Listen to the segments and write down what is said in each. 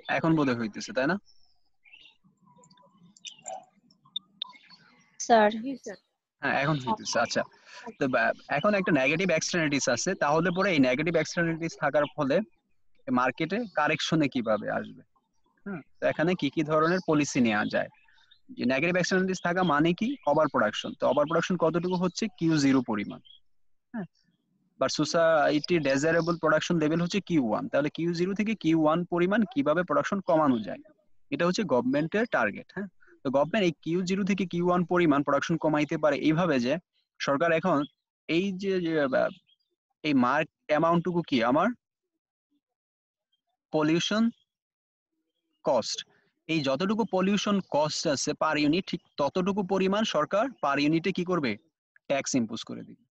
এখন বোধহয় হইতেছে, তাই না? স্যার জি স্যার। হ্যাঁ, এখন হইতেছে। আচ্ছা, তো এখন একটা নেগেটিভ এক্সটার্নালিটিস আছে, তাহলে পরে এই নেগেটিভ এক্সটার্নালিটিস থাকার ফলে মার্কেটে কারেকশনে কিভাবে আসবে? হ্যাঁ, তো এখানে কি কি ধরনের পলিসি নেওয়া যায়? যে নেগেটিভ এক্সটার্নালিটিস থাকা মানে কি? Over production. তো ওভার প্রোডাকশন কতটুকু হচ্ছে? Q0 পরিমাণ। হ্যাঁ, বাট সোসাইটির ডেজারেবল প্রোডাকশন লেভেল হচ্ছে Q1। তাহলে Q0 থেকে Q1 পরিমাণ কিভাবে প্রোডাকশন কমানো যায়, এটা হচ্ছে গভর্নমেন্টের টার্গেট। হ্যাঁ, তো গভর্নমেন্ট এই Q0 থেকে Q1 পরিমাণ প্রোডাকশন কমাইতে পারে এইভাবে যে সরকার এখন এই যে এই মার্ক অ্যামাউন্টটুকু কি আমার পলিউশন কস্ট, এই যতটুকু পলিউশন কস্ট আছে পার ইউনিট, ঠিক ততটুকু পরিমাণ সরকার পার ইউনিটে কি করবে? ট্যাক্স ইম্পোজ করে দিবে।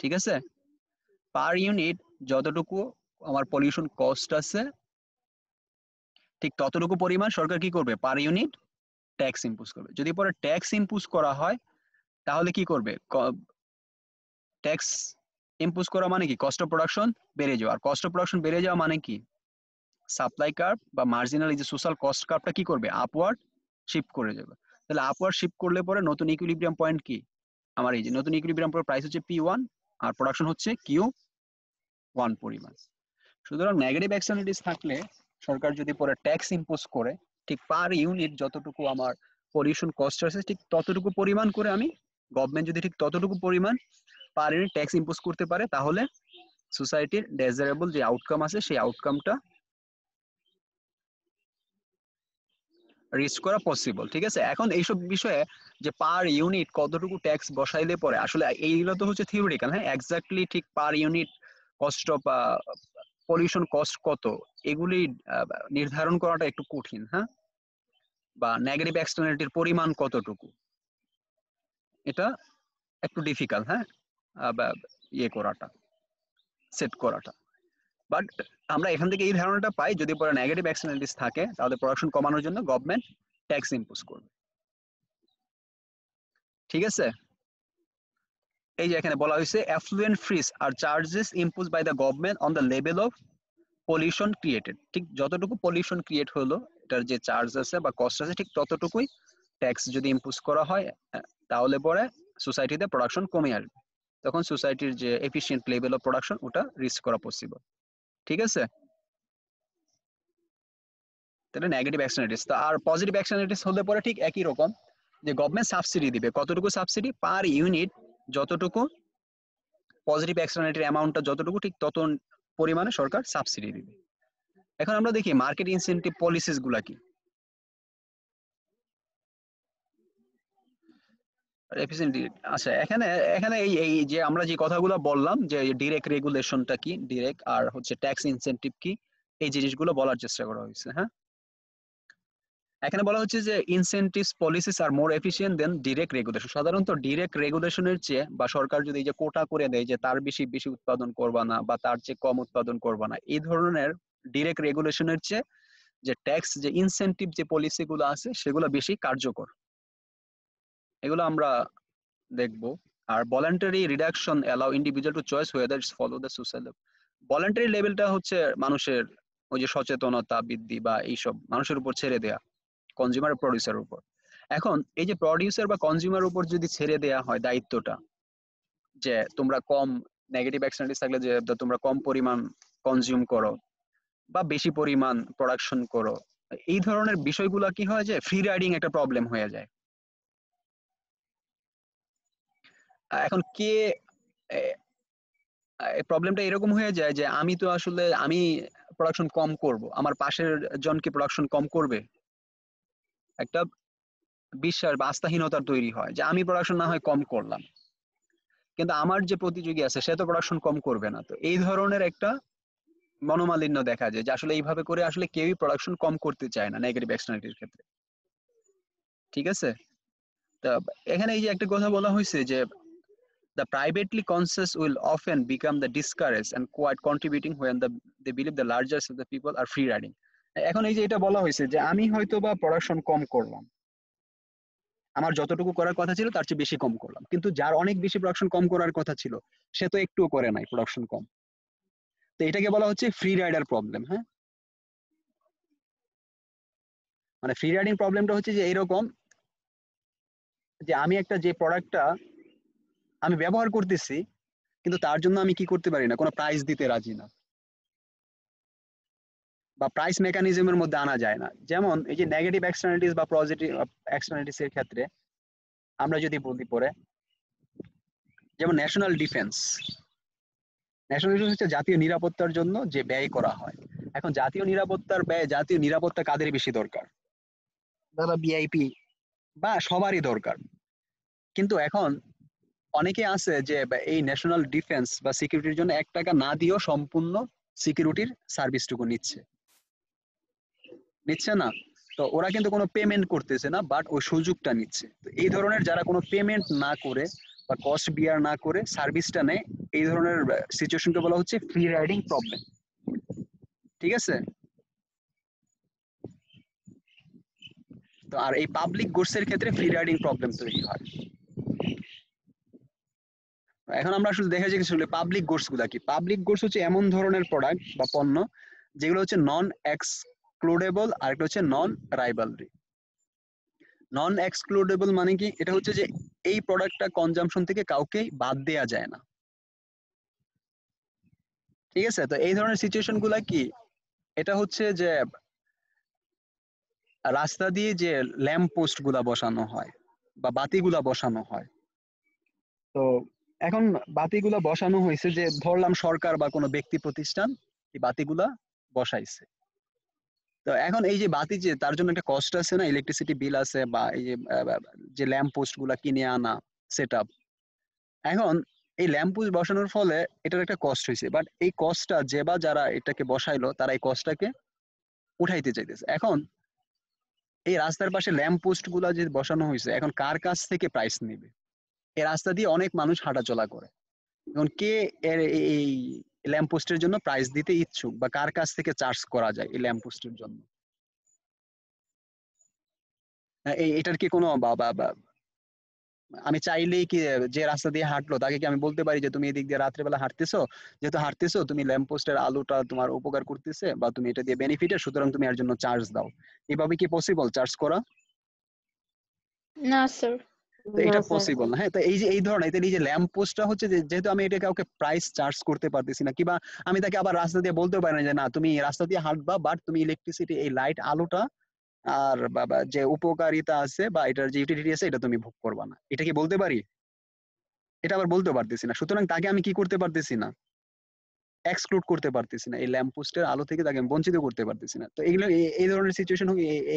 ঠিক আছে, পার ইউনিট যতটুকু আমার পলিউশন কস্ট আছে ঠিক ততটুকু পরিমাণ সরকার কি করবে? পার ইউনিট ট্যাক্স ইম্পোজ করবে। যদি পরে ট্যাক্স ইম্পোজ করা হয় তাহলে কি করবে? ট্যাক্স ইম্পোজ করা মানে কি? কস্ট অফ প্রোডাকশন বেড়ে যাওয়া। আর কস্ট অফ প্রোডাকশন বেড়ে যাওয়া মানে কি? সাপ্লাই কার্ভ বা মার্জিনাল এই যে সোশ্যাল কস্ট কার্ভটা কি করবে? আপওয়ার্ড শিফট করে যাবে। তাহলে আপওয়ার্ড শিফট করলে পরে নতুন ইকুইলিব্রিয়াম পয়েন্ট কি? আমার এই যে নতুন ইকুইলিব্রিয়াম প্রাইস হচ্ছে P1 আর প্রোডাকশন হচ্ছে Q1 পরিমাণ। সুতরাং নেগেটিভ এক্সটার্নালিটিস থাকলে সরকার যদি পরে ট্যাক্স ইম্পোজ করে ঠিক পার ইউনিট যতটুকু আমার পলিউশন কস্ট আছে ঠিক ততটুকু পরিমাণ করে আমি গভর্নমেন্ট যদি ঠিক ততটুকু পরিমাণ পার ইউনিট ট্যাক্স ইম্পোজ করতে পারে তাহলে সোসাইটির ডেজারেবল যে আউটকাম আছে সেই আউটকামটা রিচ করা পসিবল। ঠিক আছে, এখন এইসব বিষয়ে যে পার ইউনিট কতটুকু ট্যাক্স বসাইলে পরে আসলে এইগুলো তো হচ্ছে থিওরিটিক্যাল। হ্যাঁ, এক্স্যাক্টলি ঠিক per unit cost of pollution cost কত এগুলি নির্ধারণ করাটা একটু কঠিন। হ্যাঁ, বা নেগেটিভ এক্সটার্নালিটির পরিমাণ কতটুকু এটা একটু ডিফিকাল্ট। হ্যাঁ, বা ইয়ে করাটা, সেট করাটা। বাট আমরা এখান থেকে এই ধারণাটা পাই যদি পরে নেগেটিভ এক্সটার্নালিটিস থাকে তাহলে প্রোডাকশন কমানোর জন্য গভর্নমেন্ট ট্যাক্স ইম্পোজ করবে। ঠিক আছে, এই যে এখানে বলা হয়েছে effluent fees are charges imposed by the government on the level of pollution created. ঠিক যতটুকু পলিউশন ক্রিয়েট হলো এটার যে চার্জ আছে বা কস্ট আছে ঠিক ততটুকুই ট্যাক্স যদি ইম্পোজ করা হয় তাহলে পরে সোসাইটিতে প্রোডাকশন কমে আসবে। তখন সোসাইটির যে এফিশিয়েন্ট লেভেল অফ প্রোডাকশন ওটা রিচ করা পসিবল। ঠিক আছে, তাহলে নেগেটিভ এক্সটার্নালিটিস। তো আর পজিটিভ এক্সটার্নালিটিস হলে পরে ঠিক একই রকম, যে গভর্নমেন্ট সাবসিডি দিবে। কতটুকু সাবসিডি? পার ইউনিট যতটুকু পজিটিভ এক্সটার্নালিটির অ্যামাউন্টটা যতটুকু ঠিক তত পরিমাণে সরকার সাবসিডি দিবে। এখন আমরা দেখি মার্কেট ইনসেন্টিভ পলিসিস গুলা কি। আচ্ছা, এখানে এখানে এই এই যে আমরা যে কথাগুলো বললাম যে ডিরেক্ট রেগুলেশনটা কি, ডিরেক্ট আর হচ্ছে ট্যাক্স ইনসেন্টিভ কি, এই জিনিসগুলো বলার চেষ্টা করা হয়েছে। হ্যাঁ, এখানে বলা হচ্ছে যে ইনসেন্টিভস পলিসিস আর মোর এফিশিয়েন্ট দেন ডিরেক্ট রেগুলেশন। সাধারণত ডিরেক্ট রেগুলেশনের চেয়ে বা সরকার যদি এই যে কোটা করে দেয় যে তার বেশি বেশি উৎপাদন করবা না বা তার চেয়ে কম উৎপাদন করবা না, এই ধরনের ডিরেক্ট রেগুলেশনের চেয়ে যে ট্যাক্স যে ইনসেন্টিভ যে পলিসি গুলো আছে সেগুলো বেশি কার্যকর। এগুলো আমরা দেখবো। আর voluntary reduction allow individual to choice whether it's follow the social. Voluntary লেভেলটা হচ্ছে মানুষের ওই যে সচেতনতা বৃদ্ধি বা এইসব মানুষের উপর ছেড়ে দেয়া, কনজিউমার প্রডিউসার উপর। এখন এই যে প্রডিউসার বা কনজিউমার উপর যদি ছেড়ে দেয়া হয় দায়িত্বটা যে তোমরা কম নেগেটিভ এক্সটার্নালিটিস থাকলে যে তোমরা কম পরিমাণ কনজিউম করো বা বেশি পরিমাণ প্রোডাকশন করো, এই ধরনের বিষয়গুলো কি হয় যে ফ্রি রাইডিং একটা প্রবলেম হয়ে যায়। এখন কে প্রবলেমটা এরকম হয়ে যায় যে আমি তো আসলে আমি প্রোডাকশন কম করব, আমার পাশের জন কি প্রোডাকশন কম করবে? একটা বিশ্বাস বা আস্থাহীনতার তৈরি হয় যে আমি প্রোডাকশন না হয় কম করলাম কিন্তু আমার যে প্রতিযোগী আছে সে তো প্রোডাকশন কম করবে না। তো এই ধরনের একটা মনোমালিন্য দেখা যায় যে আসলে এইভাবে করে আসলে কেউই প্রোডাকশন কম করতে চায় না নেগেটিভ এক্সটার্নালিটির ক্ষেত্রে। ঠিক আছে, তা এখানে এই যে একটা কথা বলা হয়েছে যে the privately conscious will often become the discouraged and quite contributing when they believe the largest of the people are free riding. এখন এই যে এটা বলা হয়েছে যে আমি হয়তো বা প্রোডাকশন কম করলাম, আমার যতটুকু করার কথা ছিল তার চেয়ে বেশি কম করলাম, কিন্তু যার অনেক বেশি প্রোডাকশন কম করার কথা ছিল সে তো একটুও করে নাই প্রোডাকশন কম। তো এটাকে বলা হচ্ছে ফ্রি রাইডার প্রবলেম। হ্যাঁ, মানে ফ্রি রাইডিং প্রবলেমটা হচ্ছে যে এরকম যে আমি একটা যে প্রোডাক্টটা আমি ব্যবহার করতেছি কিন্তু তার জন্য আমি কি করতে পারি না, কোনো প্রাইস দিতে রাজি না বা প্রাইস মেকানিজমের মধ্যে আনা যায় না। যেমন এই যে নেগেটিভ এক্সটার্নালিটিস বা পজিটিভ এক্সটার্নালিটিস এর ক্ষেত্রে আমরা যদি বলি পরে, যেমন ন্যাশনাল ডিফেন্স। ন্যাশনাল ডিফেন্স হচ্ছে জাতীয় নিরাপত্তার জন্য যে ব্যয় করা হয়। এখন জাতীয় নিরাপত্তার ব্যয়, জাতীয় নিরাপত্তা কাদের বেশি দরকার? যারা ভিআইপি বা সবারই দরকার। কিন্তু এখন অনেকে আছে যে এই ন্যাশনাল ডিফেন্স বা সিকিউরিটির জন্য 1 টাকা না দিয়েও সম্পূর্ণ সিকিউরিটির সার্ভিসটুকু নিচ্ছে না। তো ওরা কিন্তু কোনো পেমেন্ট করতেছে না, বাট ওই সুযোগটা নিচ্ছে। তো এই ধরনের যারা কোনো পেমেন্ট না করে বা কস্ট বিয়ার না করে সার্ভিসটা নেয়, এই ধরনের সিচুয়েশনকে বলা হচ্ছে ফ্রি রাইডিং প্রবলেম। ঠিক আছে? তো আর এই পাবলিক গুডস এর ক্ষেত্রে ফ্রি রাইডিং প্রবলেম তৈরি হয়। এখন আমরা আসলে দেখা যায় আসলে পাবলিক গুডস গুলা কি। পাবলিক গুডস হচ্ছে এমন ধরনের প্রোডাক্ট বা পণ্য যেগুলো হচ্ছে নন এক্সক্লুডেবল, আর একটা হচ্ছে নন রাইভালরি। নন এক্সক্লুডেবল মানে কি? এটা হচ্ছে যে এই প্রোডাক্টটা কনজাম্পশন থেকে কাউকেই বাদ দেয়া যায় না। ঠিক আছে? তো এই ধরনের সিচুয়েশন গুলা কি, এটা হচ্ছে যে রাস্তা দিয়ে যে ল্যাম্প পোস্ট গুলা বসানো হয় বা বাতিগুলা বসানো হয়। তো এখন বাতিগুলা বসানো হয়েছে যে ধরলাম সরকার বা কোনো ব্যক্তি প্রতিষ্ঠান এই বাতিগুলা বসাইছে। তো এখন এই যে বাতি, যে তার জন্য একটা কস্ট আছে না, ইলেকট্রিসিটি বিল আছে, বা এই যে যে ল্যাম্প পোস্ট গুলা কিনে আনা, সেট আপ। এখন এই ল্যাম্প পোস্ট বসানোর ফলে এটার একটা কস্ট হয়েছে, বাট এই কস্টটা যে বা যারা এটাকে বসাইলো তারা এই কস্টটাকে উঠাইতে চাইতেছে। এখন এই রাস্তার পাশে ল্যাম্প পোস্ট গুলা যে বসানো হয়েছে, এখন কার কাছ থেকে প্রাইস নেবে? এই রাস্তা দিয়ে অনেক মানুষ হাঁটাচলা করে। এখন কে এর এই ল্যাম্প পোস্টের জন্য প্রাইস দিতে ইচ্ছুক, বা কার কাছ থেকে চার্জ করা যায় এই ল্যাম্প পোস্টের জন্য? এটার কি কোনো আমি চাইলেই কি যে রাস্তা দিয়ে হাঁটলো তাকে কি আমি বলতে পারি যে তুমি এদিক দিয়ে রাত্রেবেলা হাঁটতেছো, যেহেতু হাঁটতেছো তুমি ল্যাম্প পোস্টের আলোটা তোমার উপকার করতেছে বা তুমি এটা দিয়ে বেনিফিটেড, সুতরাং তুমি এর জন্য চার্জ দাও? এভাবে কি পসিবল চার্জ করা? না স্যার। তো এটা পসিবল না। হ্যাঁ, তো এই যে এই ধরনের এই যে ল্যাম্প পোস্টটা হচ্ছে যে যেহেতু আমি এটা কাউকে প্রাইস চার্জ করতে পারতেছি না, কিংবা আমি তাকে আবার রাস্তা দিয়ে বলতেও পারি না যে না তুমি রাস্তা দিয়ে হাঁটবা, বাট তুমি ইলেকট্রিসিটি এই লাইট আলোটা আর বা যে উপকারিতা আছে বা এটার যে ইউটিলিটি আছে এটা তুমি ভোগ করবা না, এটা কি বলতে পারি? এটা আবার বলতে পারতেছি না। সুতরাং তাকে আমি কি করতে পারতেছি না, এক্সক্লুড করতে পারতেছি না, এই ল্যাম্প পোস্টের আলো থেকে তাকে আমি বঞ্চিত করতে পারতেছি না। তো এগুলো এই ধরনের সিচুয়েশন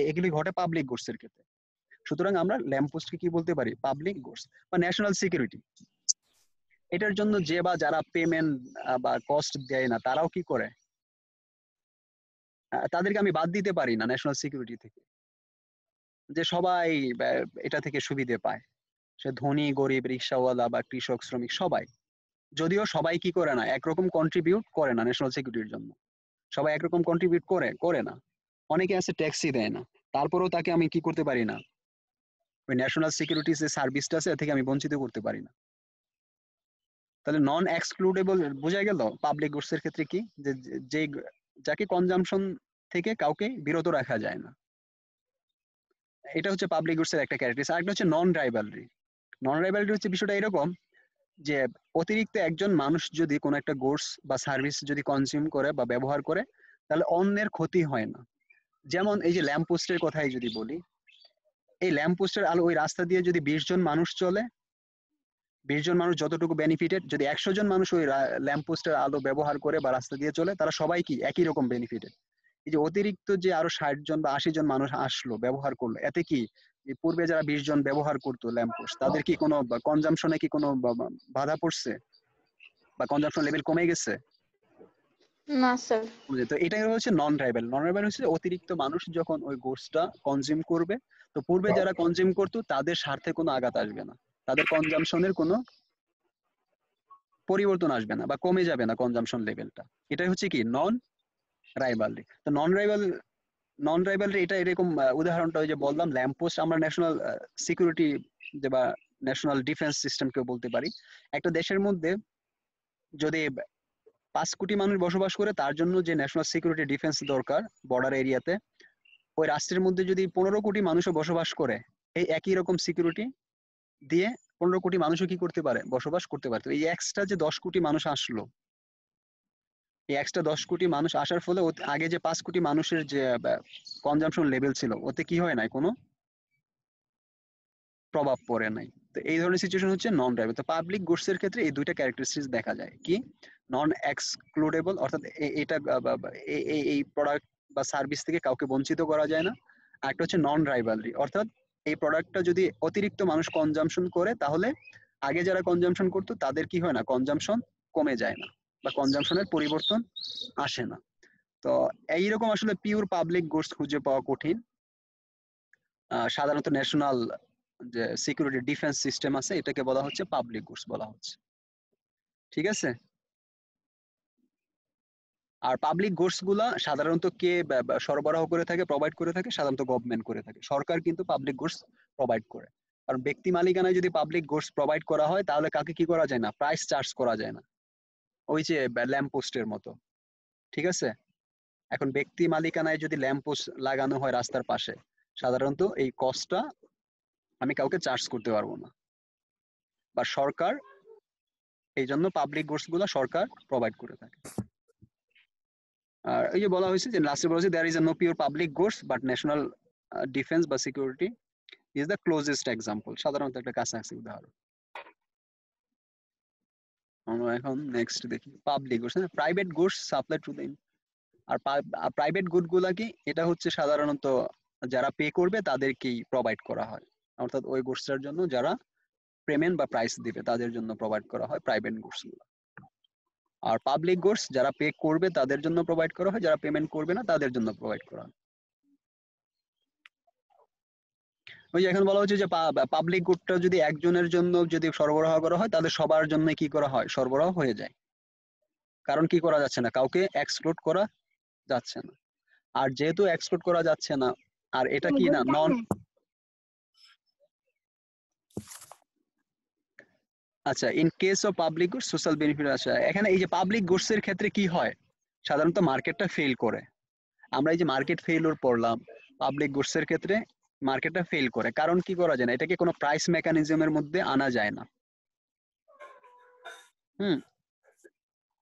এগুলি ঘটে পাবলিক গুডস এর ক্ষেত্রে। সুতরাং আমরা ল্যাম্প পোস্টকে কি বলতে পারি? পাবলিক গুডস বা ন্যাশনাল সিকিউরিটি। এটার জন্য যে বা যারা পেমেন্ট বা কস্ট দেয় না তারাও কি করে, তাদেরকে আমি বাদ দিতে পারি না ন্যাশনাল সিকিউরিটি থেকে, যে সবাই এটা থেকে সুবিধে পায়। সে ধনী গরিব রিক্সাওয়ালা বা কৃষক শ্রমিক সবাই। যদিও সবাই কি করে না, একরকম কন্ট্রিবিউট করে না ন্যাশনাল সিকিউরিটির জন্য। সবাই একরকম কন্ট্রিবিউট করে না। অনেকে আছে ট্যাক্সই দেয় না, তারপরেও তাকে আমি কি করতে পারি না, ওই ন্যাশনাল সিকিউরিটি যে সার্ভিসটা আছে এ থেকে আমি বঞ্চিত করতে পারি না। তাহলে নন এক্সক্লুডেবল বোঝা গেল পাবলিক গুডস এর ক্ষেত্রে কি, যে যে যাকে কনজাম্পশন থেকে কাউকে বিরত রাখা যায় না। এটা হচ্ছে পাবলিক গুডস এর একটা ক্যারেক্টারিস্টিক্স। আরেকটা হচ্ছে নন রাইভালরি। নন রাইভালরি হচ্ছে বিষয়টা এরকম যে অতিরিক্ত একজন মানুষ যদি কোনো একটা গুডস বা সার্ভিস যদি কনজিউম করে বা ব্যবহার করে, তাহলে অন্যের ক্ষতি হয় না। যেমন এই যে ল্যাম্প পোস্টের কথাই যদি বলি, এই ল্যাম্প পোস্টের আলো ওই রাস্তা দিয়ে যদি 20 জন মানুষ চলে, 20 জন মানুষ যতটুকু বেনিফিটেড, যদি 100 জন মানুষ ওই ল্যাম্প পোস্টের আলো ব্যবহার করে বা রাস্তা দিয়ে চলে, তারা সবাই কি একই রকম বেনিফিটেড। এই যে অতিরিক্ত যে আরো 60 জন বা 80 জন মানুষ আসলো ব্যবহার করলো, এতে কি পূর্বে যারা 20 জন ব্যবহার করতো ল্যাম্প পোস্ট, তাদের কি কোনো কনজাম্পশনে কি কোনো বাধা পড়ছে বা কনজাম্পশন লেভেল কমে গেছে? না স্যার। তো এটাই হচ্ছে নন ট্রাইবাল। নন ট্রাইবাল হচ্ছে অতিরিক্ত মানুষ যখন ওই গুডসটা কনজিউম করবে, তো পূর্বে যারা কনজিউম করতো তাদের স্বার্থে কোনো আঘাত আসবে না, তাদের কনজাম্পশনের কোনো পরিবর্তন আসবে না বা কমে যাবে না কনজাম্পশন লেভেলটা। এটাই হচ্ছে কি নন রাইভালরি। তো নন রাইভালরি এটা এরকম উদাহরণটা ওই যে বললাম ল্যাম্প পোস্ট। আমরা ন্যাশনাল সিকিউরিটি যে বা ন্যাশনাল ডিফেন্স সিস্টেমকে বলতে পারি। একটা দেশের মধ্যে যদি 5 কোটি মানুষ বসবাস করে, তার জন্য যে ন্যাশনাল সিকিউরিটি ডিফেন্স দরকার বর্ডার এরিয়াতে, ওই রাষ্ট্রের মধ্যে যদি 15 কোটি মানুষও বসবাস করে, এই একই রকম সিকিউরিটি দিয়ে 15 কোটি মানুষও কি করতে পারে, বসবাস করতে পারে। তো এই এক্সট্রা যে 10 কোটি মানুষ আসলো, এই এক্সট্রা 10 কোটি মানুষ আসার ফলে আগে যে 5 কোটি মানুষের যে কনজাম্পশন লেভেল ছিল, ওতে কি হয় নাই, কোনো প্রভাব পড়ে নাই। তো এই ধরনের সিচুয়েশন হচ্ছে নন ড্রাইভেবল। তো পাবলিক গুডস এর ক্ষেত্রে এই দুইটা ক্যারেক্টারিস্টিক্স দেখা যায়, কি নন এক্সক্লুডেবল, অর্থাৎ এটা এই প্রোডাক্ট বা সার্ভিস থেকে কাউকে বঞ্চিত করা যায় না। আর একটা হচ্ছে নন রাইভালরি, অর্থাৎ এই প্রোডাক্টটা যদি অতিরিক্ত মানুষ কনজাম্পশন করে, তাহলে আগে যারা কনজাম্পশন করতো তাদের কি হয় না, কনজাম্পশন কমে যায় না, বা কনজাম্পশনের পরিবর্তন আসে না। তো এইরকম আসলে পিওর পাবলিক গুডস খুঁজে পাওয়া কঠিন। সাধারণত ন্যাশনাল যে সিকিউরিটি ডিফেন্স সিস্টেম আছে, এটাকে বলা হচ্ছে পাবলিক গুডস বলা হচ্ছে। ঠিক আছে। আর পাবলিক গুডস গুলা সাধারণত কে সরবরাহ করে থাকে, প্রোভাইড করে থাকে, সাধারণত গভর্নমেন্ট করে থাকে। সরকার কিন্তু পাবলিক গুডস প্রোভাইড করে। কারণ ব্যক্তি মালিকানায় যদি পাবলিক গুডস প্রোভাইড করা হয়, তাহলে কাকে কি করা যায় না, প্রাইস চার্জ করা যায় না, ওই যে ল্যাম্প পোস্টের মতো। ঠিক আছে। এখন ব্যক্তি মালিকানায় যদি ল্যাম্প পোস্ট লাগানো হয় রাস্তার পাশে, সাধারণত এই কস্টটা আমি কাউকে চার্জ করতে পারবো না, বা সরকার, এই জন্য পাবলিক গুডস গুলা সরকার প্রোভাইড করে থাকে। আর এই যে বলা হয়েছে যে লাস্টে বলা হয়েছে there is no pure public goods but national defence বা security is the closest example, সাধারণত একটা কাছাকাছি উদাহরণ। আমরা এখন নেক্সট দেখি public goods. Private goods supply to the, আর প্রাইভেট গুড গুলা কি, এটা হচ্ছে সাধারণত যারা পে করবে তাদেরকেই প্রোভাইড করা হয়, অর্থাৎ ওই গুডসটার জন্য যারা পেমেন্ট বা প্রাইস দিবে তাদের জন্য প্রোভাইড করা হয় প্রাইভেট গুডস গুলো। আর পাবলিক গুডস যারা পে করবে তাদের জন্য প্রোভাইড করা হয়, যারা পেমেন্ট করবে না তাদের জন্য প্রোভাইড করা হয়। ওই যে এখন বলা হচ্ছে যে পাবলিক গুডটা যদি একজনের জন্য যদি সরবরাহ করা হয়, তাহলে সবার জন্য কি করা হয়, সরবরাহ হয়ে যায়। কারণ কি করা যাচ্ছে না, কাউকে এক্সক্লুড করা যাচ্ছে না। আর যেহেতু এক্সক্লুড করা যাচ্ছে না, আর এটা কি না, নন, আচ্ছা, in case of public goods social benefit আছে এখানে। এই যে পাবলিক গুডস এর ক্ষেত্রে কি হয়, সাধারণত মার্কেটটা ফেল করে। আমরা এই যে মার্কেট ফেইলিওর পড়লাম, পাবলিক গুডস এর ক্ষেত্রে মার্কেটটা ফেল করে, কারণ কি করা যায় না, এটাকে কোনো প্রাইস মেকানিজমের মধ্যে আনা যায় না। হুম।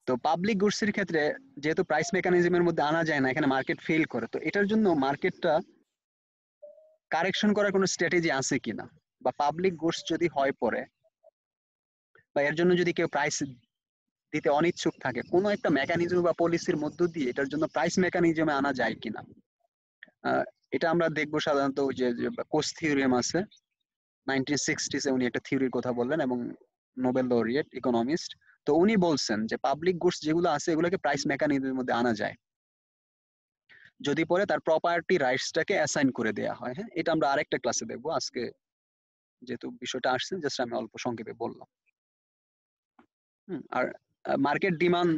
তো পাবলিক গুডস এর ক্ষেত্রে যেহেতু প্রাইস মেকানিজমের মধ্যে আনা যায় না, এখানে মার্কেট ফেল করে। তো এটার জন্য মার্কেটটা কারেকশন করার কোনো স্ট্র্যাটেজি আছে কিনা, বা পাবলিক গুডস যদি হয় পরে, বা এর জন্য যদি কেউ প্রাইস দিতে অনিচ্ছুক থাকে, কোনো একটা মেকানিজম বা পলিসির মধ্য দিয়ে এটার জন্য প্রাইস মেকানিজমে আনা যায় কিনা। আহ, এটা আমরা দেখবো সাধারণত ওই যে কোস থিওরিয়াম আছে, 1960s উনি একটা থিওরির কথা বললেন, এবং নোবেল লরিয়েট ইকোনমিস্ট। তো উনি বলছেন যে পাবলিক গুডস যেগুলো আছে এগুলোকে প্রাইস মেকানিজমের মধ্যে আনা যায়, যদি পরে তার প্রপার্টি রাইটসটাকে অ্যাসাইন করে দেয়া হয়। হ্যাঁ, এটা আমরা আরেকটা ক্লাসে দেখবো। আজকে যেহেতু বিষয়টা আসছে, জাস্ট আমি অল্প সংক্ষেপে বললাম। আর মার্কেট ডিমান্ড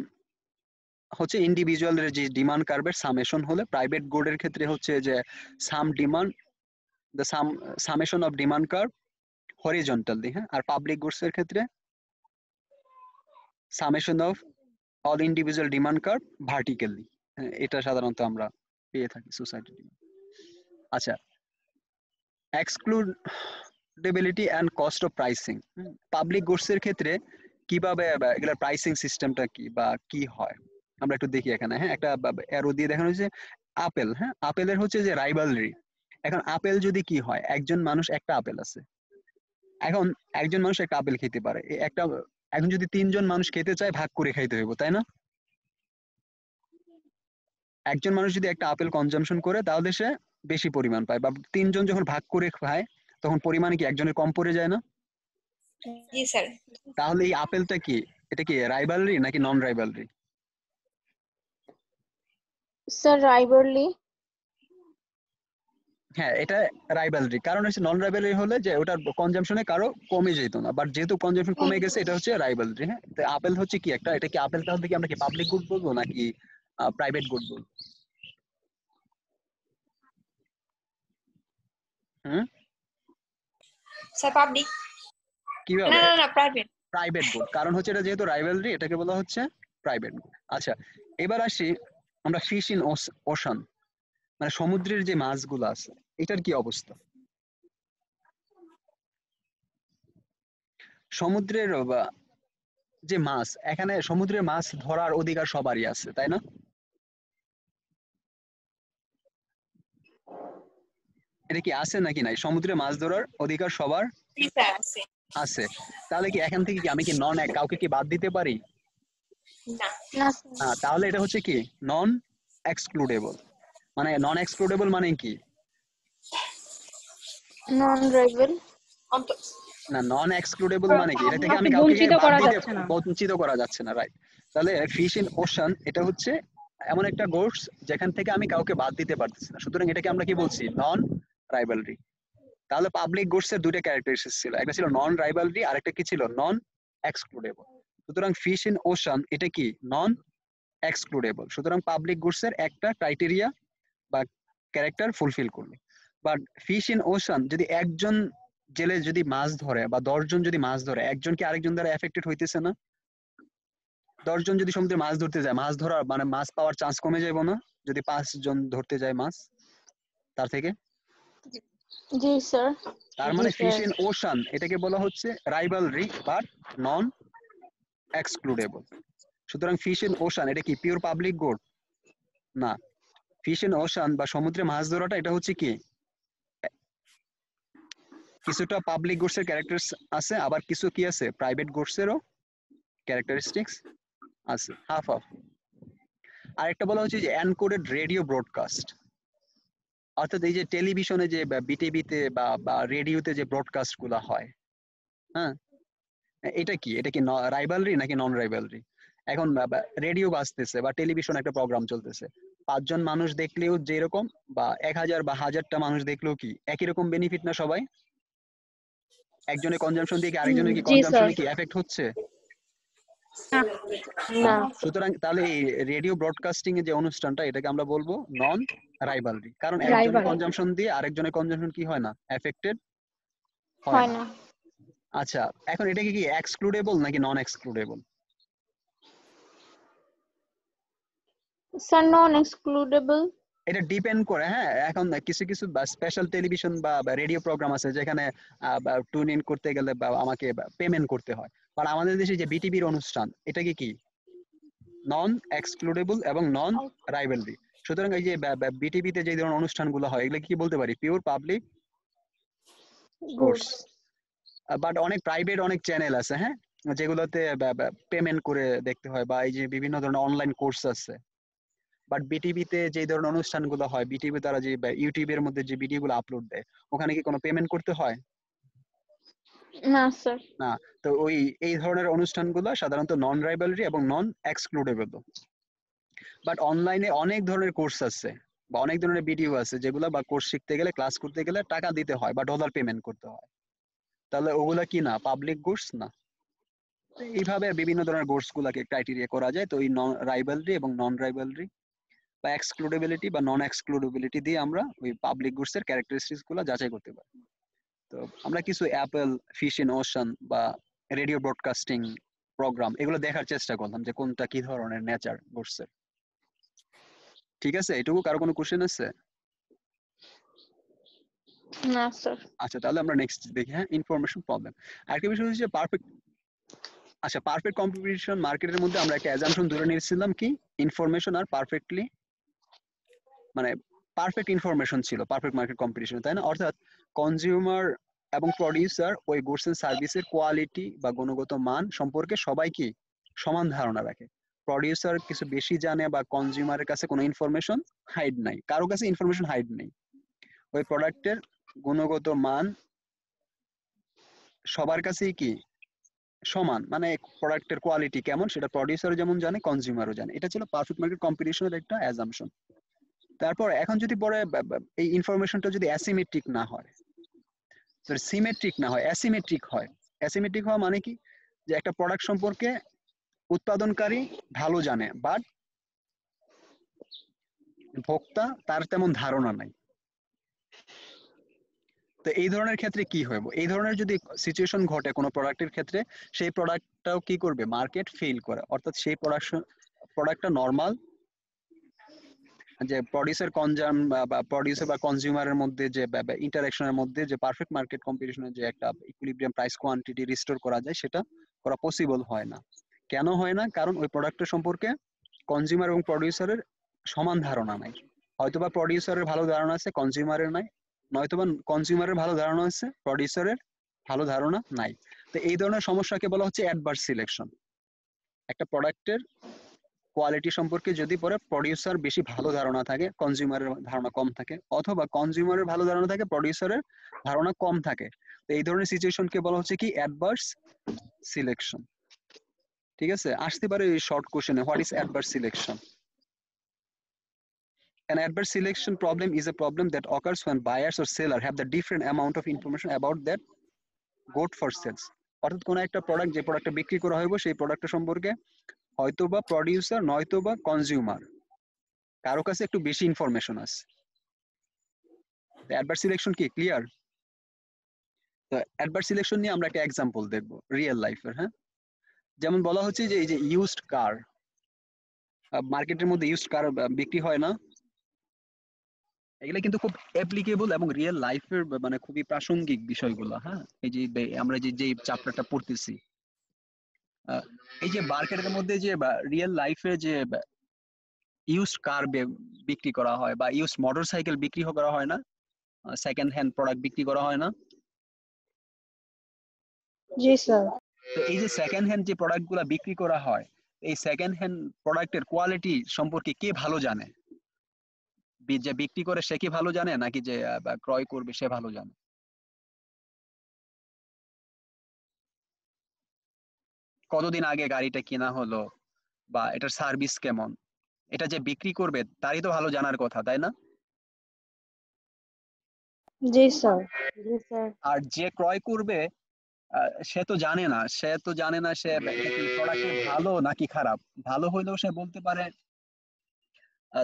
হচ্ছে ইন্ডিভিজুয়ালের যে ডিমান্ড কার্ভের সামেশন হলে, প্রাইভেট গুডের ক্ষেত্রে হচ্ছে যে sum demand, the summation of demand curve horizontally. হ্যাঁ, আর পাবলিক গুডস এর ক্ষেত্রে summation of all individual demand curve vertically. এটা সাধারণত আমরা পেয়ে থাকি সোসাইটি। আচ্ছা, excludability and cost of pricing. Public goods এর ক্ষেত্রে কিভাবে এগুলা প্রাইসিং সিস্টেমটা কি বা কি হয়, আমরা একটু দেখি এখানে। হ্যাঁ, একটা অ্যারো দিয়ে দেখানো হয়েছে আপেল। হ্যাঁ, আপেলের হচ্ছে যে রাইভালরি। এখন আপেল যদি কি হয়, একজন মানুষ একটা আপেল আছে, এখন একজন মানুষ একটা আপেল খেতে পারে, একটা, এখন যদি 3জন মানুষ খেতে চায়, ভাগ করে খাইতে হইব, তাই না? একজন মানুষ যদি একটা আপেল কনজাম্পশন করে, তাহলে সে বেশি পরিমাণ পায়, বা 3জন যখন ভাগ করে খায় তখন পরিমাণে কি একজনের কম পড়ে যায় না? জি স্যার। তাহলে এই আপেলটা কি, এটা কি রাইভালরি নাকি নন রাইভালরি? স্যার রাইভারলি। হ্যাঁ, এটা রাইভালরি। কারণ হচ্ছে নন রাইভালরি হলে যে ওটার কনজাম্পশনে কারো কমে যেত না, বাট যেহেতু কনজাম্পশন কমে গেছে, এটা হচ্ছে রাইভালরি। হ্যাঁ, তো আপেল হচ্ছে কি একটা, এটা কি আপেল তাহলে কি আমরা কি পাবলিক গুড বলবো নাকি প্রাইভেট গুড বলবো? হুম, স্যার পাবলিক। না কিভাবে? না না প্রাইভেট। প্রাইভেট গুড, কারণ হচ্ছে এটা যেহেতু রাইভালরি, এটাকে বলা হচ্ছে প্রাইভেট গুড। আচ্ছা, এবার আসি আমরা ফিশ ইন ওশান। মানে সমুদ্রের যে মাছগুলো আছে এটার কি অবস্থা? সমুদ্রের যে মাছ, এখানে সমুদ্রের মাছ ধরার অধিকার সবারই আছে, তাই না? এটা কি আছে নাকি নাই? সমুদ্রে মাছ ধরার অধিকার সবার জি স্যার আছে। আছে। তাহলে কি এখান থেকে কি আমি কি নন কাউকে কি বাদ দিতে পারি? না না স্যার। তাহলে এটা হচ্ছে কি নন এক্সক্লুডেবল। মানে নন এক্সক্লুডেবল মানে কি? নন রাইভেল। না, নন এক্সক্লুডেবল মানে কি? এটা থেকে কাউকে আমি কাউকে বঞ্চিত বাদ করা দিতে যাচ্ছে না। বঞ্চিত করা যাচ্ছে না, রাইট। তাহলে ফিশ ইন ওশান এটা হচ্ছে এমন একটা গোর্স যেখান থেকে আমি কাউকে বাদ দিতে পারতেছি না, সুতরাং এটাকে আমরা কি বলছি? নন রাইভালরি। তাহলে পাবলিক গুডস এর দুইটা ক্যারেক্টারিস্টিক্স ছিল, একটা ছিল নন রাইভালরি আর একটা কি ছিল? নন এক্সক্লুডেবল। সুতরাং ফিশ ইন ওশান এটা কি? নন এক্সক্লুডেবল। সুতরাং পাবলিক গুডস এর একটা ক্রাইটেরিয়া বা ক্যারেক্টার ফুলফিল করলো। বাট ফিশ ইন ওশান যদি একজন জেলে যদি মাছ ধরে বা 10 জন যদি মাছ ধরে, একজন কি আরেকজন দ্বারা এফেক্টেড হইতেছে না? 10 জন যদি সমুদ্রে মাছ ধরতে যায়, মাছ ধরার মানে মাছ পাওয়ার চান্স কমে যাবে না যদি 5 জন ধরতে যায় মাছ তার থেকে? জি স্যার। তার মানে ফিশ ইন ওশান এটাকে বলা হচ্ছে রাইভালরি বাট নন এক্সক্লুডেবল। সুতরাং ফিশ ইন ওশান এটা কি পিওর পাবলিক গুড? না। ফিশ ইন ওশান বা সমুদ্রে মাছ ধরাটা এটা হচ্ছে কি কিছুটা পাবলিক গুডস এর ক্যারেক্টারস আছে, আবার কিছু কি আছে প্রাইভেট গুডস এরও ক্যারেক্টারিস্টিক্স আছে, হাফ হাফ। আর একটা বলা হচ্ছে যে এনকোডেড রেডিও ব্রডকাস্ট, অর্থাৎ এই যে টেলিভিশনে যে বিটিভিতে বা রেডিওতে যে ব্রডকাস্ট গুলো হয়, হ্যাঁ, এটা কি? এটা কি রাইভালরি নাকি নন রাইভালরি? এখন রেডিও বাজতেছে বা টেলিভিশন একটা প্রোগ্রাম চলতেছে, 5 জন মানুষ দেখলেও যেরকম বা 1000 বা 1000টা মানুষ দেখলেও কি একই রকম বেনিফিট না সবাই? একজনের কনজাম্পশন দিয়ে কি আরেকজনের কি জি স্যার। কনজাম্পশনে কি এফেক্ট হচ্ছে? না। সুতরাং তাহলে এই রেডিও ব্রডকাস্টিং এর যে অনুষ্ঠানটা এটাকে আমরা বলবো নন রাইভালরি, কারণ একজনের রাইভাল। কনজাম্পশন দিয়ে আরেকজনের কনজাম্পশন কি হয় না, এফেক্টেড হয় হয় না। না। আচ্ছা, এখন এটাকে কি এক্সক্লুডেবল নাকি নন এক্সক্লুডেবল? স্যার নন এক্সক্লুডেবল। এটা ডিপেন্ড করে, হ্যাঁ। এখন কিছু কিছু স্পেশাল টেলিভিশন বা রেডিও প্রোগ্রাম আছে যেখানে টুন ইন করতে গেলে বা আমাকে পেমেন্ট করতে হয়, আর আমাদের দেশে যে বিটিভির অনুষ্ঠান এটাকে কি নন এক্সক্লুডেবল এবং নন রাইভালরি। সুতরাং এই যে বিটিভিতে যে ধরনের অনুষ্ঠানগুলো হয় এগুলো কি বলতে পারি? Pure public goods. Goods. But অনেক প্রাইভেট অনেক চ্যানেল আছে, হ্যাঁ, যেগুলোতে পেমেন্ট করে দেখতে হয়, বা এই যে বিভিন্ন ধরনের অনলাইন কোর্স আছে। বাট বিটিভিতে যে ধরনের অনুষ্ঠানগুলো হয়, বিটিভি তারা যে ইউটিউবের মধ্যে যে ভিডিওগুলো আপলোড দেয়, ওখানে কি কোনো পেমেন্ট করতে হয়? না স্যার। না। তো ওই এই ধরনের অনুষ্ঠানগুলো সাধারণত নন রাইভালরি এবং নন এক্সক্লুডেবল। বাট অনলাইনে অনেক ধরনের কোর্স আছে বা অনেক ধরনের ভিডিও আছে যেগুলো বা কোর্স শিখতে গেলে ক্লাস করতে গেলে টাকা দিতে হয় বা ডলার পেমেন্ট করতে হয়, তাহলে ওগুলা কি না পাবলিক গুডস না? এইভাবে বিভিন্ন ধরনের গুডস গুলাকে ক্রাইটেরিয়া করা যায়। তো এই নন রাইভালরি এবং নন রাইভালরি বা এক্সক্লুডেবিলিটি বা নন এক্সক্লুডেবিলিটি দিয়ে আমরা ওই পাবলিক গুডস এর ক্যারেক্টারিস্টিক্স গুলো যাচাই করতে পারি। তো আমরা কিছু অ্যাপল, ফিশ ইন ওশান বা রেডিও ব্রডকাস্টিং প্রোগ্রাম এগুলো দেখার চেষ্টা করলাম যে কোনটা কি ধরনের নেচার গুডস এর। ঠিক আছে, এটুকু কারো কোনো কোশ্চেন আছে? না স্যার। আচ্ছা, তাহলে আমরা নেক্সট দেখি। হ্যাঁ, ইনফরমেশন প্রবলেম। আরেকটা বিষয় হচ্ছে পারফেক্ট। আচ্ছা, পারফেক্ট কম্পিটিশন মার্কেটের মধ্যে আমরা একটা অ্যাজাম্পশন ধরে নিয়েছিলাম কি ইনফরমেশন আর পারফেক্টলি, মানে পারফেক্ট ইনফরমেশন ছিল পারফেক্ট মার্কেট কম্পিটিশন, তাই না? অর্থাৎ কনজিউমার এবং প্রডিউসার ওই গুডস এন্ড সার্ভিসের কোয়ালিটি বা গুণগত মান সম্পর্কে সবাই কি সমান ধারণা রাখে। প্রডিউসার কিছু বেশি জানে বা কনজিউমারের কাছে কোনো ইনফরমেশন হাইড নাই, কারো কাছে ইনফরমেশন হাইড নেই। ওই প্রোডাক্টের গুণগত মান সবার কাছেই কি সমান, মানে প্রোডাক্টের কোয়ালিটি কেমন সেটা প্রডিউসার যেমন জানে কনজিউমারও জানে। এটা ছিল পারফেক্ট মার্কেট কম্পিটিশনের একটা অ্যাজাম্পশন। তারপর এখন যদি পরে এই ইনফরমেশনটা যদি অ্যাসিমেট্রিক না হয়, সিমেট্রিক না হয়, অ্যাসিমেট্রিক হয়। অ্যাসিমেট্রিক হওয়া মানে কি? যে একটা প্রোডাক্ট সম্পর্কে উৎপাদনকারী ভালো জানে বাট ভোক্তা তার তেমন ধারণা নাই। তো এই ধরনের ক্ষেত্রে কি হবে? এই ধরনের যদি সিচুয়েশন ঘটে কোনো প্রোডাক্টের ক্ষেত্রে, সেই প্রোডাক্টটাও কি করবে? মার্কেট ফেল করে, অর্থাৎ সেই প্রোডাক্টটা নর্মাল যে প্রডিউসার কনজাম বা প্রডিউসার বা কনজিউমারের মধ্যে যে ইন্টারাকশনের মধ্যে যে পারফেক্ট মার্কেট কম্পিটিশনের যে একটা ইকুইলিব্রিয়াম প্রাইস কোয়ান্টিটি রিস্টোর করা যায়, সেটা করা পসিবল হয় না। কেন হয় না? কারণ ওই প্রোডাক্টের সম্পর্কে কনজিউমার এবং প্রডিউসারের সমান ধারণা নাই। হয়তোবা প্রডিউসারের ভালো ধারণা আছে, কনজিউমারের নাই, নয়তোবা কনজিউমারের ভালো ধারণা আছে, প্রডিউসারের ভালো ধারণা নাই। তো এই ধরনের সমস্যাকে বলা হচ্ছে অ্যাডভার্স সিলেকশন। একটা প্রোডাক্টের কোয়ালিটি সম্পর্কে যদি পরে প্রডিউসার বেশি ভালো ধারণা থাকে, কনজিউমারের ধারণা কম থাকে, অথবা কনজিউমারের ভালো ধারণা থাকে, প্রডিউসারের ধারণা কম থাকে, তো এই ধরনের সিচুয়েশনকে বলা হচ্ছে কি অ্যাডভার্স সিলেকশন। ঠিক আছে, আসতে পারে এই শর্ট কোশ্চেনে, what is adverse selection? An adverse selection problem is a problem that occurs when buyers or seller have the different amount of information about that good for sales. অর্থাৎ কোন একটা product, যে প্রোডাক্টটা বিক্রি করা হইব, সেই প্রোডাক্টের সম্পর্কে হয়তোবা প্রডিউসার নয়তোবা কনজিউমার কারো কাছে একটু বেশি ইনফরমেশন আছে। অ্যাডভার্স সিলেকশন কি ক্লিয়ার? তো অ্যাডভার্স সিলেকশন নিয়ে আমরা একটা এক্সাম্পল দেখব রিয়েল লাইফের। হ্যাঁ, যেমন বলা হচ্ছে যে এই যে ইউজড কার, মার্কেটের মধ্যে ইউজড কার বিক্রি হয় না, এগুলো কিন্তু খুব অ্যাপ্লিকেবল এবং রিয়েল লাইফের মানে খুবই প্রাসঙ্গিক বিষয়গুলো। হ্যাঁ, এই যে আমরা যে চ্যাপ্টারটা পড়তেছি, এই যে মার্কেটের মধ্যে যে রিয়েল লাইফে যে ইউজড কার বিক্রি করা হয় বা ইউজড মোটরসাইকেল বিক্রি করা হয় না, সেকেন্ড হ্যান্ড প্রোডাক্ট বিক্রি করা হয় না। জি স্যার। তো এই যে সেকেন্ড হ্যান্ড যে প্রোডাক্টগুলো বিক্রি করা হয়, এই সেকেন্ড হ্যান্ড প্রোডাক্টের কোয়ালিটি সম্পর্কে কে ভালো জানে? যে বিক্রি করে সে কি ভালো জানে, নাকি যে ক্রয় করবে সে ভালো জানে? কতদিন আগে গাড়িটা কেনা হলো, বা এটার সার্ভিস কেমন, এটা যে বিক্রি করবে তারই তো ভালো জানার কথা, তাই না? জি স্যার। জি স্যার। আর যে ক্রয় করবে সে তো জানে না, সে প্রোডাক্ট ভালো নাকি খারাপ। ভালো হইলেও সে বলতে পারে,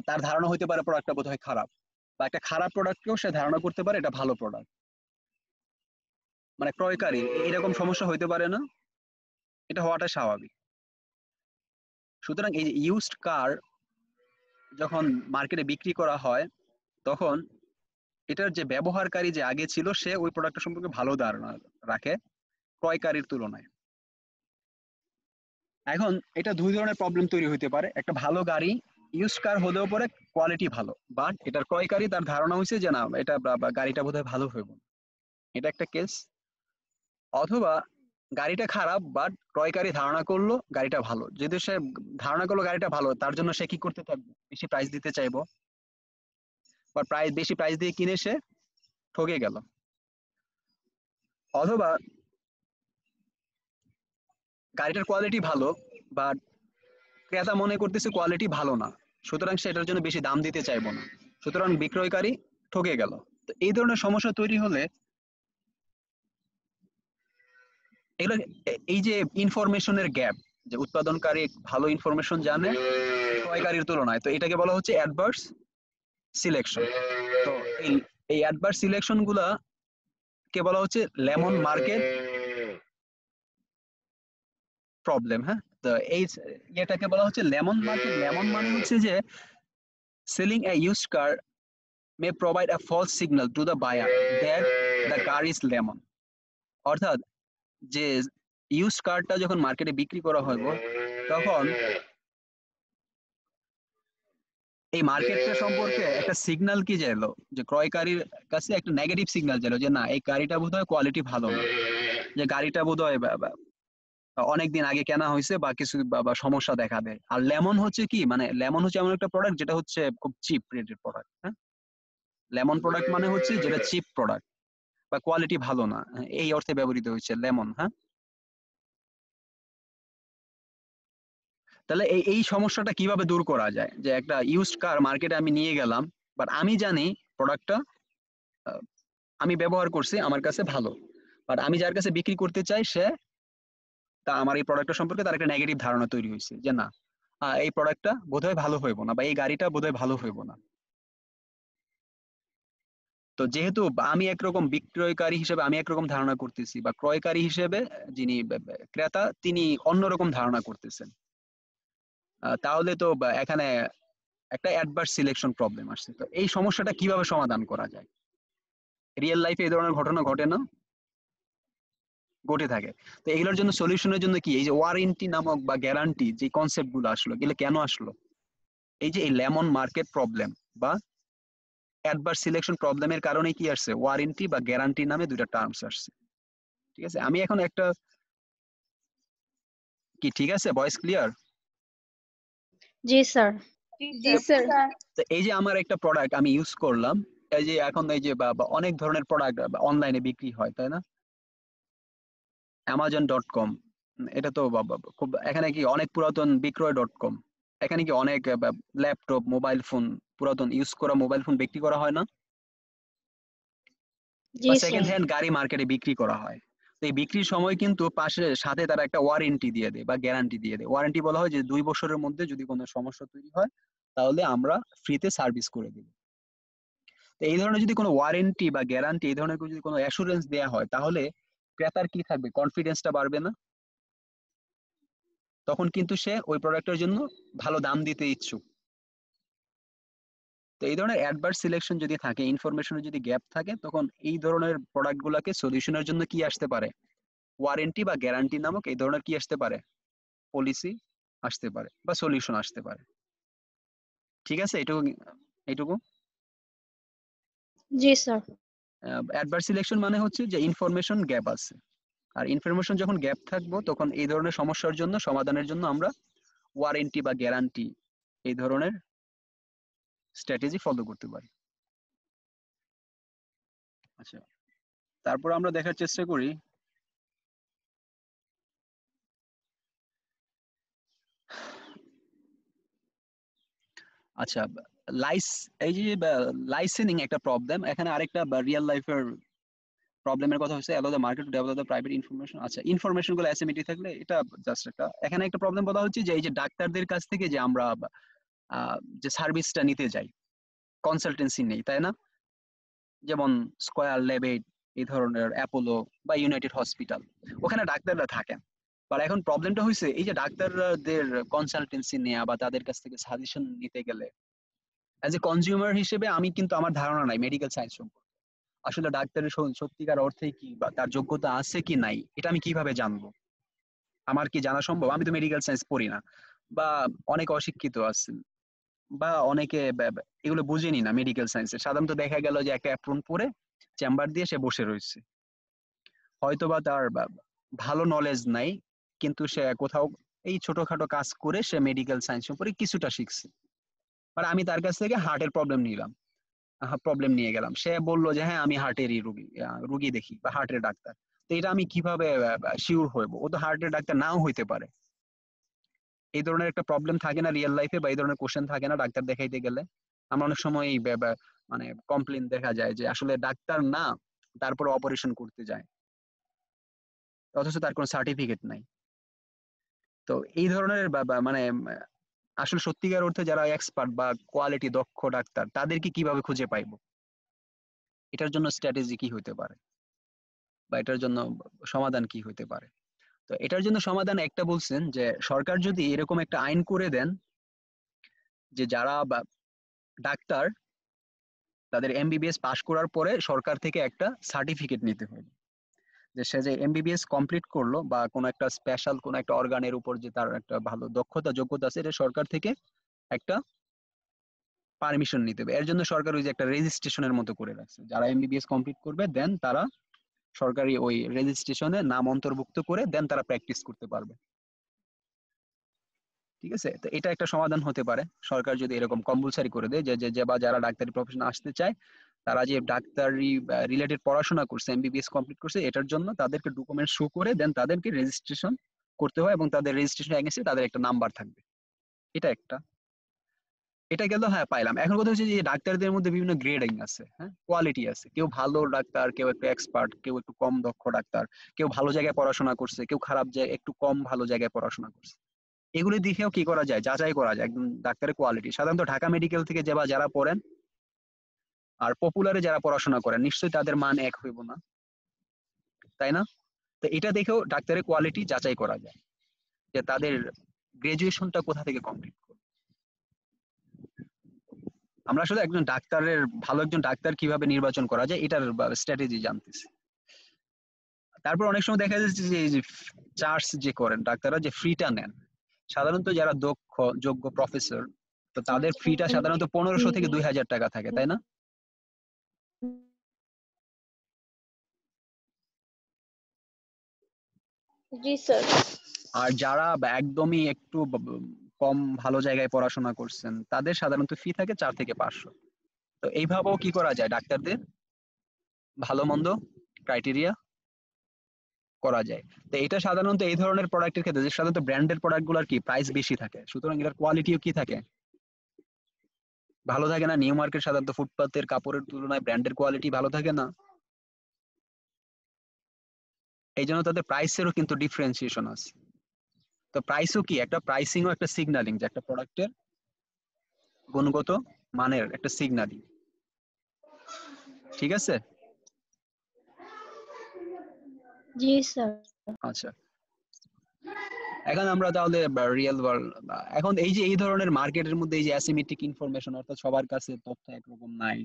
তার ধারণা হইতে পারে প্রোডাক্টটা বোধহয় খারাপ, বা একটা খারাপ প্রোডাক্টকেও সে ধারণা করতে পারে এটা ভালো প্রোডাক্ট। মানে ক্রয়কারী এরকম সমস্যা হইতে পারে না? এটা হওয়াটা স্বাভাবিক। সুতরাং এই যে ইউজড কার যখন মার্কেটে বিক্রি করা হয়, তখন এটার যে ব্যবহারকারী যে আগে ছিল, সে ওই প্রোডাক্টটা সম্পর্কে ভালো ধারণা রাখে ক্রয়কারীর তুলনায়। এখন এটা দুই ধরনের প্রবলেম তৈরি হইতে পারে। একটা ভালো গাড়ি ইউজ কার হলেও পরে কোয়ালিটি ভালো, বাট এটার ক্রয়কারী তার ধারণা হয়েছে যে না, এটা গাড়িটা বোধহয় ভালো হইব, এটা একটা কেস। অথবা গাড়িটা খারাপ, বাট ক্রয়কারী ধারণা করলো গাড়িটা ভালো। যদি সে ধারণা করলো গাড়িটা ভালো, তার জন্য সে কি করতে থাকবে, বেশি প্রাইস দিতে চাইবো, বা বেশি প্রাইস দিয়ে কিনে সে ঠকে গেল। অথবা গাড়িটার কোয়ালিটি ভালো, বাট ক্রেতা মনে করতেছে কোয়ালিটি ভালো না, সুতরাং সেটার জন্য বেশি দাম দিতে চাইবো না, সুতরাং বিক্রয়কারী ঠকে গেল। তো এই ধরনের সমস্যা তৈরি হলে এগুলো, এই যে ইনফরমেশনের গ্যাপ, যে উৎপাদনকারী ভালো ইনফরমেশন জানে ক্রয়কারীর তুলনায়, তো এটাকে বলা হচ্ছে অ্যাডভার্স সিলেকশন। তো এই এই অ্যাডভার্স সিলেকশন গুলা কে বলা হচ্ছে লেমন মার্কেট প্রবলেম। হ্যাঁ, তো এই এটাকে বলা হচ্ছে লেমন মার্কেট। লেমন মানে হচ্ছে যে selling a used car may provide a false signal to the buyer that the car is lemon। অর্থাৎ যে ইউজ কারটা যখন মার্কেটে বিক্রি করা হইব, তখন এই মার্কেটটা সম্পর্কে একটা সিগন্যাল কি যাইলো, যে ক্রয়কারীর কাছে একটা নেগেটিভ সিগন্যাল যাইলো যে না, এই গাড়িটা বোধহয় কোয়ালিটি ভালো না, যে গাড়িটা বোধহয় অনেকদিন আগে কেনা হয়েছে বা কিছু বা সমস্যা দেখা দেয়। আর লেমন হচ্ছে কি, মানে লেমন হচ্ছে এমন একটা প্রোডাক্ট যেটা হচ্ছে খুব চিপ রেটের প্রোডাক্ট। হ্যাঁ, লেমন প্রোডাক্ট মানে হচ্ছে যেটা চিপ প্রোডাক্ট বা কোয়ালিটি ভালো না, এই অর্থে ব্যবহৃত হচ্ছে লেমন। হ্যাঁ, তাহলে এই এই সমস্যাটা কিভাবে দূর করা যায়, যে একটা ইউজড কার মার্কেটে আমি নিয়ে গেলাম, বাট আমি জানি প্রোডাক্টটা আমি ব্যবহার করছি, আমার কাছে ভালো, বাট আমি যার কাছে বিক্রি করতে চাই সে, তা আমার এই প্রোডাক্টটা সম্পর্কে তার একটা নেগেটিভ ধারণা তৈরি হয়েছে যে না, এই প্রোডাক্টটা বোধহয় ভালো হইব না, বা এই গাড়িটা বোধহয় ভালো হইব না। তো যেহেতু আমি একরকম বিক্রয়কারী হিসেবে আমি একরকম ধারণা করতেছি, বা ক্রয়কারী হিসেবে যিনি ক্রেতা তিনি অন্যরকম ধারণা করতেছেন, তাহলে তো এখানে একটা অ্যাডভার্স সিলেকশন প্রবলেম আসছে। তো এই সমস্যাটা কিভাবে সমাধান করা যায়? রিয়েল লাইফে এই ধরনের ঘটনা ঘটে না? ঘটে থাকে। তো এগুলোর জন্য সলিউশনের জন্য কি এই যে ওয়ারেন্টি নামক বা গ্যারান্টি যে কনসেপ্ট গুলো আসলো, এগুলো কেন আসলো? এই যে এই লেমন মার্কেট প্রবলেম বা অ্যাডভার্স সিলেকশন প্রবলেমের কারণে কি আসছে, ওয়ারেন্টি বা গ্যারান্টি নামে দুইটা টার্মস আসছে। ঠিক আছে, আমি এখন একটা কি ঠিক আছে, ভয়েস ক্লিয়ার? জি স্যার। জি স্যার। তো এই যে আমার একটা প্রোডাক্ট আমি ইউজ করলাম, এই যে এখন এই যে বা অনেক ধরনের প্রোডাক্ট অনলাইনে বিক্রি হয়, তাই না? Amazon.com, এটা তো খুব, এখানে কি অনেক পুরাতন বিক্রয়.com, এখানে কি অনেক ল্যাপটপ, মোবাইল ফোন, পুরাতন ইউজ করা মোবাইল ফোন বিক্রি করা হয় না? জি বা স্যার। সেকেন্ড হ্যান্ড গাড়ি মার্কেটে বিক্রি করা হয়। তো এই বিক্রির সময় কিন্তু পাশে সাথে তারা একটা ওয়ারেন্টি দিয়ে দেয় বা গ্যারান্টি দিয়ে দেয়। ওয়ারেন্টি বলা হয় যে 2 বছরের মধ্যে যদি কোনো সমস্যা তৈরি হয় তাহলে আমরা ফ্রিতে সার্ভিস করে দেব। তো এই ধরনের যদি কোনো ওয়ারেন্টি বা গ্যারান্টি, এই ধরনের যদি কোনো অ্যাসুরেন্স দেওয়া হয়, তাহলে ক্রেতার কি থাকবে, কনফিডেন্সটা বাড়বে না? তখন কিন্তু সে ওই প্রোডাক্টের জন্য ভালো দাম দিতে ইচ্ছুক। তো এই ধরনের অ্যাডভার্স সিলেকশন যদি থাকে, ইনফরমেশনের যদি গ্যাপ থাকে, তখন এই ধরনের প্রোডাক্ট গুলাকে সলিউশনের জন্য কি আসতে পারে, ওয়ারেন্টি বা গ্যারান্টি নামক এই ধরনের কি আসতে পারে, পলিসি আসতে পারে বা সলিউশন আসতে পারে। ঠিক আছে, এইটুকু এইটুকু। জি স্যার। অ্যাডভার্স সিলেকশন মানে হচ্ছে যে ইনফরমেশন গ্যাপ আছে, আর ইনফরমেশন যখন গ্যাপ থাকবো তখন এই ধরনের সমস্যার জন্য সমাধানের জন্য আমরা ওয়ারেন্টি বা গ্যারান্টি এই ধরনের স্ট্র্যাটেজি ফলো করতে পারি। আচ্ছা, তারপর আমরা দেখার চেষ্টা করি আচ্ছা এই যে লাইসেনিং একটা প্রবলেম, এখানে আরেকটা রিয়েল লাইফের প্রবলেমের কথা হচ্ছে, allow the market to develop the private information. আচ্ছা, ইনফরমেশন গুলো অ্যাসিমিটি থাকলে এটা জাস্ট একটা, এখানে একটা প্রবলেম বলা হচ্ছে যে এই যে ডাক্তারদের কাছ থেকে যে আমরা যে সার্ভিসটা নিতে যাই, কনসালটেন্সি নেই, তাই না? যেমন স্কয়ার, লেবেড, এই ধরনের অ্যাপোলো বা ইউনাইটেড হসপিটাল, ওখানে ডাক্তাররা থাকেন। আর এখন প্রবলেমটা হয়েছে এই যে ডাক্তারদের কনসালটেন্সি নেওয়া বা তাদের কাছ থেকে সাজেশন নিতে গেলে অ্যাজ এ কনজিউমার হিসেবে আমি কিন্তু, আমার ধারণা নাই মেডিকেল সায়েন্স সম্পর্কে, আসলে ডাক্তারের সত্যিকার অর্থে কি বা তার যোগ্যতা আছে কি নাই, এটা আমি কিভাবে জানবো? আমার কি জানা সম্ভব? আমি তো মেডিকেল সায়েন্স পড়ি না, বা অনেক অশিক্ষিত আছেন, বা অনেকে এগুলো বুঝেনি না মেডিকেল সায়েন্সে। সাধারণত দেখা গেল যে একটা অ্যাপ্রন পরে চেম্বার দিয়ে সে বসে রয়েছে, হয়তোবা তার ভালো নলেজ নাই, কিন্তু সে কোথাও এই ছোটখাটো কাজ করে সে মেডিকেল সায়েন্স সম্পর্কে কিছুটা শিখছে। মানে আমি তার কাছ থেকে হার্টের প্রবলেম নিয়ে গেলাম, সে বললো যে হ্যাঁ আমি হার্টেরই রুগী দেখি বা হার্টের ডাক্তার। তো এটা আমি কিভাবে শিওর হইব? ও তো হার্টের ডাক্তার নাও হইতে পারে। এই ধরনের একটা প্রবলেম থাকে না রিয়েল লাইফে, বা এই ধরনের কোশ্চেন থাকে না ডাক্তার দেখাইতে গেলে? আমরা অনেক সময় এই মানে কমপ্লেন দেখা যায় যে আসলে ডাক্তার না, তারপরে অপারেশন করতে যায়, অথচ তার কোনো সার্টিফিকেট নাই। তো এই ধরনের মানে আসলে সত্যিকার অর্থে যারা এক্সপার্ট বা কোয়ালিটি দক্ষ ডাক্তার, তাদেরকে কিভাবে খুঁজে পাইবো? এটার জন্য স্ট্র্যাটেজি কি হইতে পারে, বা এটার জন্য সমাধান কি হইতে পারে? তো এটার জন্য সমাধান একটা বলছেন যে সরকার যদি এরকম একটা আইন করে দেন যে যারা ডাক্তার, তাদের এমবিবিএস পাশ করার পরে সরকার থেকে একটা সার্টিফিকেট নিতে হবে, যে সে যে এমবিবিএস কমপ্লিট করলো বা কোনো একটা স্পেশাল কোনো একটা অর্গানের উপর যে তার একটা ভালো দক্ষতা যোগ্যতা আছে, এটা সরকার থেকে একটা পারমিশন নিতে হবে। এর জন্য সরকার ওই যে একটা রেজিস্ট্রেশনের মতো করে রাখছে, যারা এমবিবিএস কমপ্লিট করবে দেন তারা সরকারি ওই রেজিস্ট্রেশনে নাম অন্তর্ভুক্ত করে দেন তারা প্র্যাকটিস করতে পারবে। ঠিক আছে, তো এটা একটা সমাধান হতে পারে, সরকার যদি এরকম কম্পালসারি করে দেয় যে যে বা যারা ডাক্তারি প্রফেশনে আসতে চায়, তারা যে ডাক্তারি রিলেটেড পড়াশোনা করছে, এমবিবিএস কমপ্লিট করছে, এটার জন্য তাদেরকে ডকুমেন্ট শো করে দেন তাদেরকে রেজিস্ট্রেশন করতে হয়, এবং তাদের রেজিস্ট্রেশন এগেইনস্টে তাদের একটা নাম্বার থাকবে। এটা একটা, এটা গেল, হ্যাঁ পাইলাম। এখন কথা হচ্ছে যে ডাক্তারদের মধ্যে বিভিন্ন গ্রেডিং আছে, হ্যাঁ কোয়ালিটি আছে, কেউ ভালো ডাক্তার, কেউ একটু এক্সপার্ট, কেউ একটু কম দক্ষ ডাক্তার, কেউ ভালো জায়গায় পড়াশোনা করছে, কেউ খারাপ জায়গায় একটু কম ভালো জায়গায় পড়াশোনা করছে। এগুলি দেখেও কি করা যায়, যাচাই করা যায় একদম ডাক্তারের কোয়ালিটি। সাধারণত ঢাকা মেডিকেল থেকে যে বা যারা পড়েন আর পপুলারে যারা পড়াশোনা করেন, নিশ্চয়ই তাদের মান এক হইব না, তাই না? তো এটা দেখেও ডাক্তারের কোয়ালিটি যাচাই করা যায়, যে তাদের গ্রাজুয়েশনটা কোথা থেকে কমপ্লিট করবে। আমরা আসলে একজন ডাক্তারের ভালো একজন ডাক্তার কিভাবে নির্বাচন করা যায় এটার স্ট্র্যাটেজি জানতেছি। তারপর অনেক সময় দেখা যাচ্ছে যে এই যে চার্জ যে করেন ডাক্তাররা যে ফ্রিটা নেন, সাধারণত যারা দক্ষ যোগ্য প্রফেসর, তো তাদের ফিটা সাধারণত 1500 থেকে 2000 টাকা থাকে, তাই না? জি স্যার। আর যারা একদমই একটু কম ভালো জায়গায় পড়াশোনা করছেন তাদের সাধারণত ফি থাকে 4 থেকে 500। তো এইভাবেও কি করা যায় ডাক্তারদের ভালো মন্দ ক্রাইটেরিয়া করা যায়। তো এটা সাধারণত এই ধরনের প্রোডাক্টের ক্ষেত্রে যে সাধারণত ব্র্যান্ডেড প্রোডাক্ট গুলোর কি প্রাইস বেশি থাকে, সুতরাং এটার কোয়ালিটিও কি থাকে ভালো থাকে না। নিউ মার্কেট সাধারণত ফুটপাতের কাপড়ের তুলনায় ব্র্যান্ডের কোয়ালিটি ভালো থাকে না, এই জন্য তাদের প্রাইসেরও কিন্তু ডিফারেন্সিয়েশন আছে। তো প্রাইসও কি একটা প্রাইসিংও একটা সিগন্যালিং যে একটা প্রোডাক্টের গুণগত মানের একটা সিগন্যালিং, ঠিক আছে? জি স্যার। আচ্ছা, এখন আমরা তাহলে রিয়েল ওয়ার্ল্ড, এখন এই যে এই ধরনের মার্কেটের মধ্যে এই যে অ্যাসিমেট্রিক ইনফরমেশন, অর্থাৎ সবার কাছে তথ্য একরকম নাই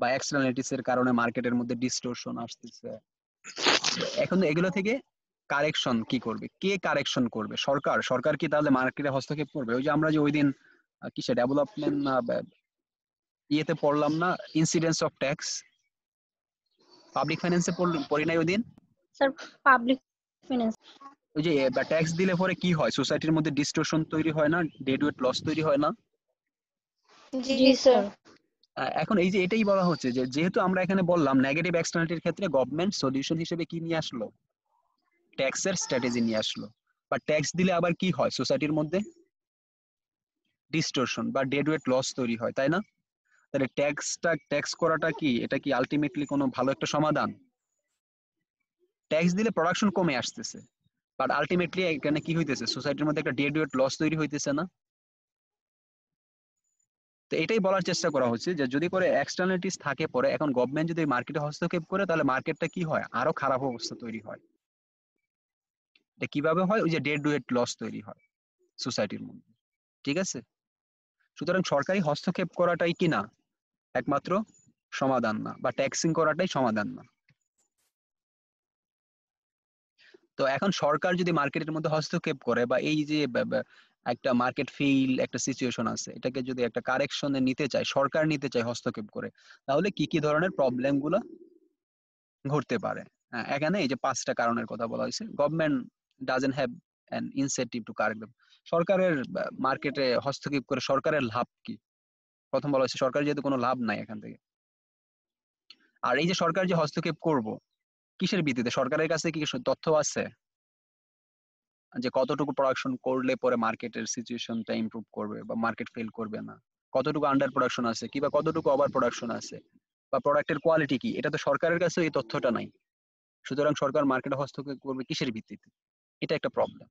বা এক্সটার্নালিটিস এর কারণে মার্কেটের মধ্যে ডিস্টোরশন আসতেছে, এখন এগুলো থেকে কারেকশন কি করবে, কে কারেকশন করবে? সরকার। সরকার কি তাহলে মার্কেটে হস্তক্ষেপ করবে? ওই যে আমরা যে ওই দিন কিসে ডেভেলপমেন্ট ইয়েতে পড়লাম না, ইনসিডেন্স অফ ট্যাক্স, পাবলিক ফাইন্যান্সে পড়ি নাই ওই দিন? Sir public finance. ওই যে ট্যাক্স দিলে পরে কি হয়, সোসাইটির মধ্যে ডিস্টোরশন তৈরি হয় না, ডেডওয়েট লস তৈরি হয় না? জি স্যার। এখন এই যে এটাই বলা হচ্ছে যে যেহেতু আমরা এখানে বললাম নেগেটিভ এক্সটার্নালিটির ক্ষেত্রে গভর্নমেন্ট সলিউশন হিসেবে কি নিয়ে আসলো, ট্যাক্সের স্ট্র্যাটেজি নিয়ে আসলো। বা ট্যাক্স দিলে আবার কি হয়, সোসাইটির মধ্যে ডিস্টোরশন বা ডেডওয়েট লস তৈরি হয়, তাই না? তাহলে ট্যাক্স করাটা কি, এটা কি আলটিমেটলি কোনো ভালো একটা সমাধান? ট্যাক্স দিলে প্রোডাকশন কমে আসতেছে, বাট আলটিমেটলি এখানে কি হইতেছে, সোসাইটির মধ্যে একটা ডেডওয়েট লস তৈরি হইতেছে না? তো এটাই বলার চেষ্টা করা হচ্ছে যে যদি করে এক্সটার্নালিটিস থাকে পরে, এখন গভর্নমেন্ট যদি মার্কেটে হস্তক্ষেপ করে তাহলে মার্কেটটা কি হয়, আরো খারাপ অবস্থা তৈরি হয়। এটা কিভাবে হয়, ওই যে ডেডওয়েট লস তৈরি হয় সোসাইটির মধ্যে, ঠিক আছে? সুতরাং সরকারি হস্তক্ষেপ করাটাই কি না একমাত্র সমাধান না, বা ট্যাক্সিং করাটাই সমাধান না। তো এখন সরকার যদি মার্কেটের মধ্যে হস্তক্ষেপ করে বা এই যে একটা মার্কেট ফেইল একটা সিচুয়েশন আছে, এটাকে যদি একটা কারেকশনে নিতে চায়, সরকার নিতে চায় হস্তক্ষেপ করে, তাহলে কি কি ধরনের প্রবলেম গুলো ঘটতে পারে? এখানে এই যে 5টা কারণের কথা বলা হয়েছে। Government doesn't have an incentive two correct them. সরকারের মার্কেটে হস্তক্ষেপ করে সরকারের লাভ কি? প্রথম বলা হয়েছে সরকার যেহেতু কোনো লাভ নাই এখান থেকে। আর এই যে সরকার যে হস্তক্ষেপ করব, কিসের ভিত্তিতে? সরকারের কাছে কি তথ্য আছে যে কতটুকু প্রোডাকশন করলে পরে মার্কেটের সিচুয়েশনটা ইমপ্রুভ করবে বা মার্কেট ফেল করবে না? কতটুকু আন্ডার প্রোডাকশন আছে কিংবা কতটুকু ওভার প্রোডাকশন আছে, বা প্রোডাক্টের কোয়ালিটি কি? এটা তো সরকারের কাছে এই তথ্যটা নাই। সুতরাং সরকার মার্কেটে হস্তক্ষেপ করবে কিসের ভিত্তিতে? এটা একটা প্রবলেম।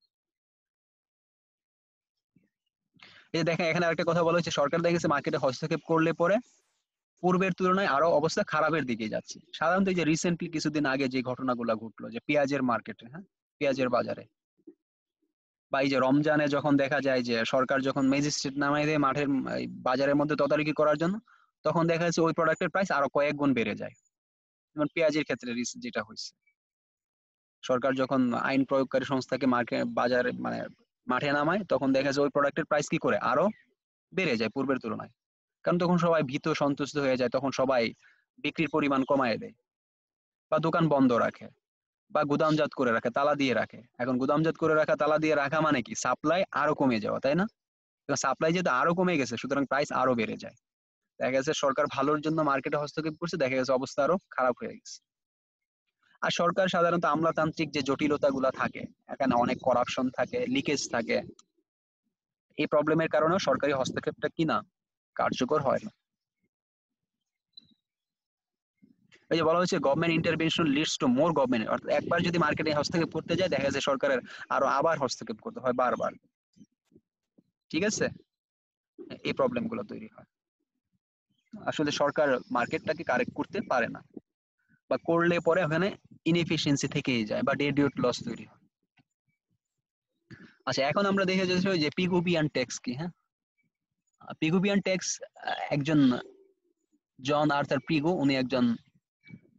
এই যে দেখেন এখানে আরেকটা কথা বলা হচ্ছে, সরকার দেখা গেছে মার্কেটে হস্তক্ষেপ করলে পরে পূর্বের তুলনায় আরো অবস্থা খারাপের দিকে যাচ্ছে। সাধারণত এই যে রিসেন্টলি কিছুদিন আগে যে ঘটনাগুলো ঘটলো, যে পেঁয়াজের মার্কেটে, হ্যাঁ, পেঁয়াজের বাজারে, বা এই যে রমজানে যখন দেখা যায় যে সরকার যখন ম্যাজিস্ট্রেট নামাই দেয় মাঠের এই বাজারের মধ্যে তদারকি করার জন্য, তখন দেখা যাচ্ছে ওই প্রোডাক্টের প্রাইস আরো কয়েক গুণ বেড়ে যায়। যেমন পেঁয়াজের ক্ষেত্রে যেটা হয়েছে, সরকার যখন আইন প্রয়োগকারী সংস্থাকে বাজারে মানে মাঠে নামায়, তখন দেখা যায় ওই প্রোডাক্টের প্রাইস কি করে আরো বেড়ে যায় পূর্বের তুলনায়। কারণ তখন সবাই ভীত সন্তুষ্ট হয়ে যায়, তখন সবাই বিক্রির পরিমাণ কমায় দেয় বা দোকান বন্ধ রাখে বা গুদামজাত করে রাখে, তালা দিয়ে রাখে। এখন গুদামজাত করে রাখা, তালা দিয়ে রাখা মানে কি, সাপ্লাই আরো কমে যাওয়া, তাই না? সাপ্লাই যেহেতু আরো কমে গেছে, সুতরাং প্রাইস আরো বেড়ে যায়। দেখা গেছে সরকার ভালোর জন্য মার্কেটে হস্তক্ষেপ করছে, দেখা গেছে অবস্থা আরো খারাপ হয়ে গেছে। আর সরকার সাধারণত আমলাতান্ত্রিক যে জটিলতা গুলা থাকে, এখানে অনেক করাপশন থাকে, লিকেজ থাকে, এই প্রবলেমের কারণেও সরকারি হস্তক্ষেপটা কি না কার্যকর হয় না। এই যে বলা হচ্ছে government intervention leads to more government, অর্থাৎ একবার যদি মার্কেটে হস্তক্ষেপ করতে যায় দেখা যাচ্ছে সরকারের আরো আবার হস্তক্ষেপ করতে হয় বারবার, ঠিক আছে? এই প্রবলেম গুলো তৈরি হয়। আসলে সরকার মার্কেটটাকে কারেক্ট করতে পারে না, বা করলে পরে ওখানে ইনএফিসিয়েন্সি থেকেই যায় বা ডেডিউট লস তৈরি হয়। আচ্ছা, এখন আমরা দেখে যাচ্ছি যে পিগুপি অ্যান্ড ট্যাক্স কি, হ্যাঁ, পিগুবিয়ান ট্যাক্স একজন জন আর্থার পিগু, উনি একজন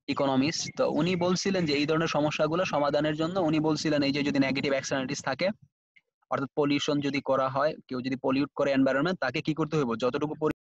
ইকোনমিস্ট। তো উনি বলছিলেন যে এই ধরনের সমস্যাগুলো সমাধানের জন্য উনি বলছিলেন এই যে যদি নেগেটিভ এক্সটার্নালিটিস থাকে, অর্থাৎ পলিউশন যদি করা হয়, কেউ যদি পলিউট করে এনভায়রনমেন্ট, তাকে কি করতে হইব, যতটুকু